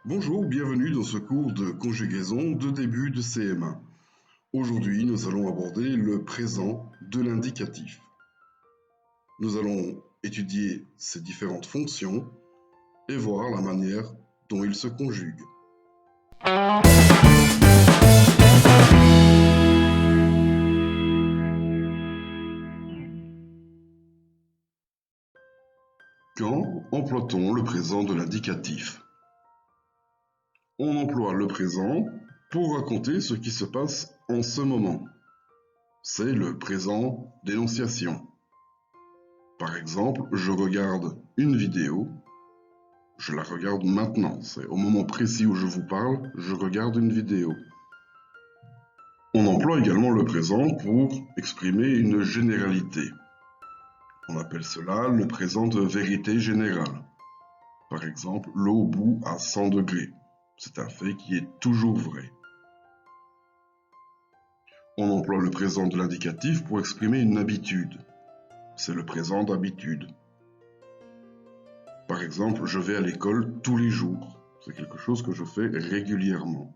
Bonjour, bienvenue dans ce cours de conjugaison de début de CM1. Aujourd'hui, nous allons aborder le présent de l'indicatif. Nous allons étudier ses différentes fonctions et voir la manière dont il se conjugue. Quand emploie-t-on le présent de l'indicatif? On emploie le présent pour raconter ce qui se passe en ce moment. C'est le présent d'énonciation. Par exemple, je regarde une vidéo, je la regarde maintenant. C'est au moment précis où je vous parle, je regarde une vidéo. On emploie également le présent pour exprimer une généralité. On appelle cela le présent de vérité générale. Par exemple, l'eau bout à 100 degrés. C'est un fait qui est toujours vrai. On emploie le présent de l'indicatif pour exprimer une habitude. C'est le présent d'habitude. Par exemple, je vais à l'école tous les jours. C'est quelque chose que je fais régulièrement.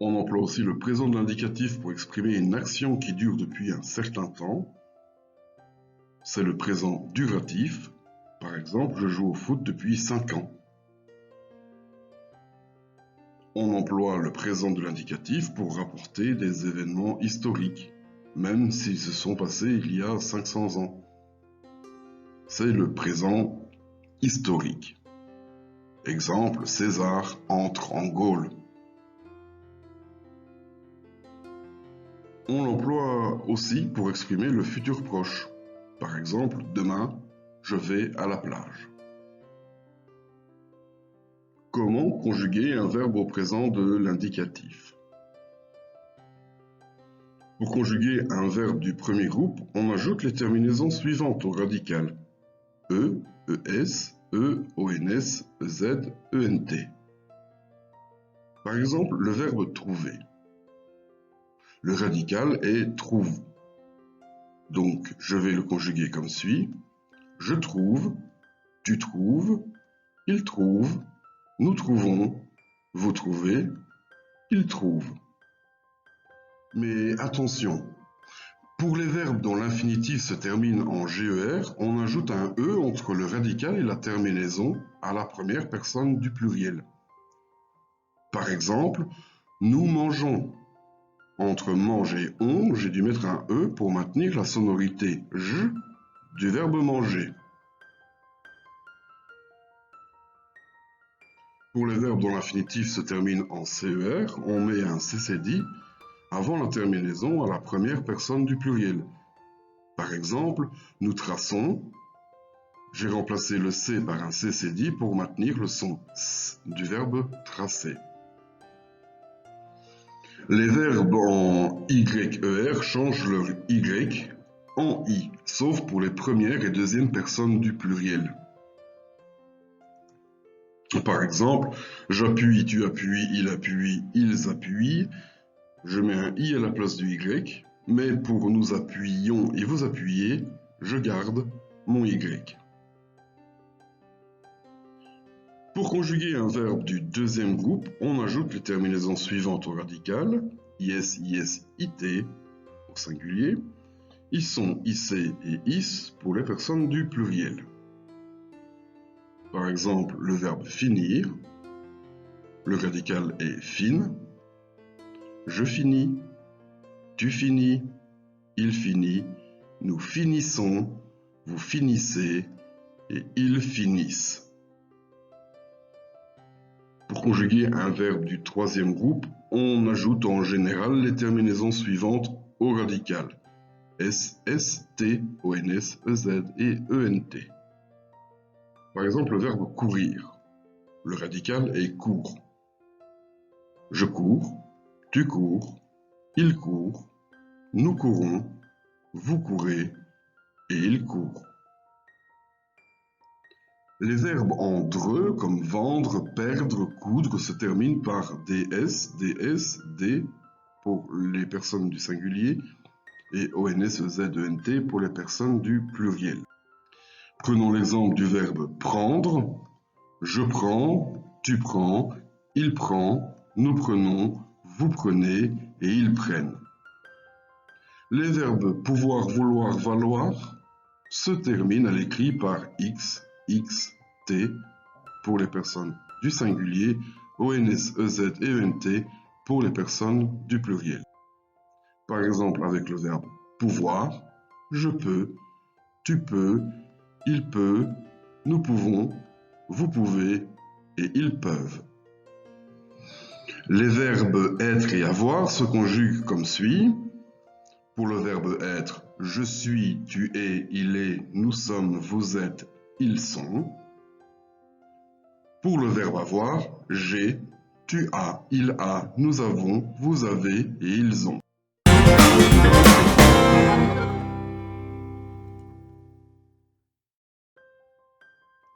On emploie aussi le présent de l'indicatif pour exprimer une action qui dure depuis un certain temps. C'est le présent duratif. Par exemple, je joue au foot depuis 5 ans. On emploie le présent de l'indicatif pour rapporter des événements historiques, même s'ils se sont passés il y a 500 ans. C'est le présent historique. Exemple, César entre en Gaule. On l'emploie aussi pour exprimer le futur proche. Par exemple, demain, je vais à la plage. Comment conjuguer un verbe au présent de l'indicatif? Pour conjuguer un verbe du premier groupe, on ajoute les terminaisons suivantes au radical. E, ES, E, ONS, EZ, ENT. Par exemple, le verbe trouver. Le radical est trouve. Donc, je vais le conjuguer comme suit. Je trouve, tu trouves, il trouve, nous trouvons, vous trouvez, il trouve. Mais attention, pour les verbes dont l'infinitif se termine en GER, on ajoute un E entre le radical et la terminaison à la première personne du pluriel. Par exemple, nous mangeons. Entre mange et on, j'ai dû mettre un E pour maintenir la sonorité J du verbe manger. Pour les verbes dont l'infinitif se termine en CER, on met un CCD avant la terminaison à la première personne du pluriel. Par exemple, nous traçons. J'ai remplacé le C par un CCD pour maintenir le son S du verbe tracer. Les verbes en YER changent leur Y en I, sauf pour les premières et deuxièmes personnes du pluriel. Par exemple, j'appuie, tu appuies, il appuie, ils appuient. Je mets un I à la place du Y, mais pour nous appuyons et vous appuyez, je garde mon Y. Pour conjuguer un verbe du deuxième groupe, on ajoute les terminaisons suivantes au radical, IS, IS, IT au singulier, ISSON, IC et IS pour les personnes du pluriel. Par exemple, le verbe finir, le radical est fin, je finis, tu finis, il finit, nous finissons, vous finissez et ils finissent. Pour conjuguer un verbe du troisième groupe, on ajoute en général les terminaisons suivantes au radical. S, S, T, ONS, EZ et ENT. Par exemple, le verbe courir. Le radical est court. Je cours, tu cours, il court, nous courons, vous courez et il court. Les verbes en DRE, comme vendre, perdre, coudre, se terminent par DS, DS, D pour les personnes du singulier et ONS, ZENT pour les personnes du pluriel. Prenons l'exemple du verbe prendre. Je prends, tu prends, il prend, nous prenons, vous prenez et ils prennent. Les verbes pouvoir, vouloir, valoir se terminent à l'écrit par X, X, T pour les personnes du singulier, ONS, EZ et ENT pour les personnes du pluriel. Par exemple avec le verbe pouvoir, je peux, tu peux, il peut, nous pouvons, vous pouvez et ils peuvent. Les verbes être et avoir se conjuguent comme suit. Pour le verbe être, je suis, tu es, il est, nous sommes, vous êtes, ils sont. Pour le verbe avoir, j'ai, tu as, il a, nous avons, vous avez et ils ont.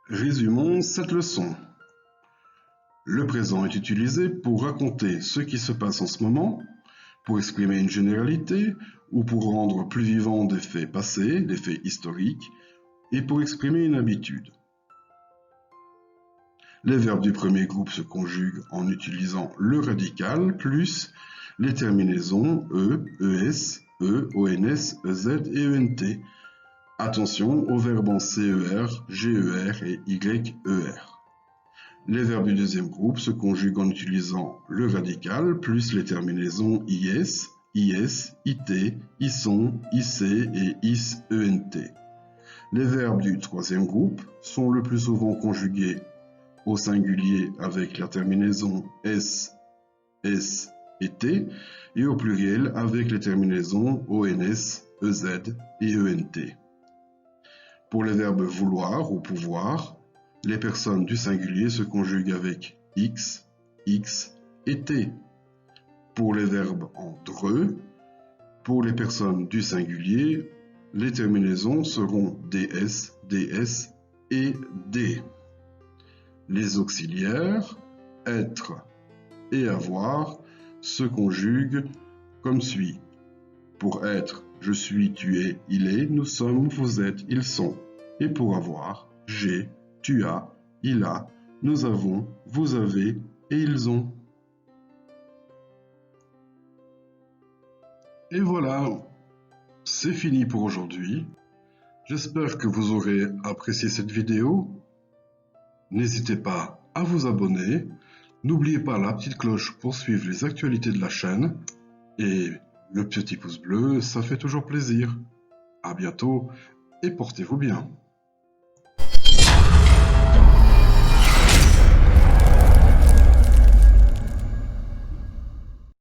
Résumons cette leçon. Le présent est utilisé pour raconter ce qui se passe en ce moment, pour exprimer une généralité ou pour rendre plus vivants des faits passés, des faits historiques, et pour exprimer une habitude. Les verbes du premier groupe se conjuguent en utilisant le radical plus les terminaisons E, ES, E, ONS, EZ et ENT. Attention aux verbes en CER, GER et YER. Les verbes du deuxième groupe se conjuguent en utilisant le radical plus les terminaisons IS, IS, IT, ISON, IC et IS, ENT. Les verbes du troisième groupe sont le plus souvent conjugués au singulier avec la terminaison S, S et T et au pluriel avec les terminaisons ONS, EZ et ENT. Pour les verbes vouloir ou pouvoir, les personnes du singulier se conjuguent avec X, X et T. Pour les verbes en DRE, pour les personnes du singulier, les terminaisons seront DS, DS et D. Les auxiliaires, être et avoir, se conjuguent comme suit. Pour être, je suis, tu es, il est, nous sommes, vous êtes, ils sont. Et pour avoir, j'ai, tu as, il a, nous avons, vous avez et ils ont. Et voilà, c'est fini pour aujourd'hui. J'espère que vous aurez apprécié cette vidéo. N'hésitez pas à vous abonner. N'oubliez pas la petite cloche pour suivre les actualités de la chaîne. Et le petit pouce bleu, ça fait toujours plaisir. À bientôt et portez-vous bien.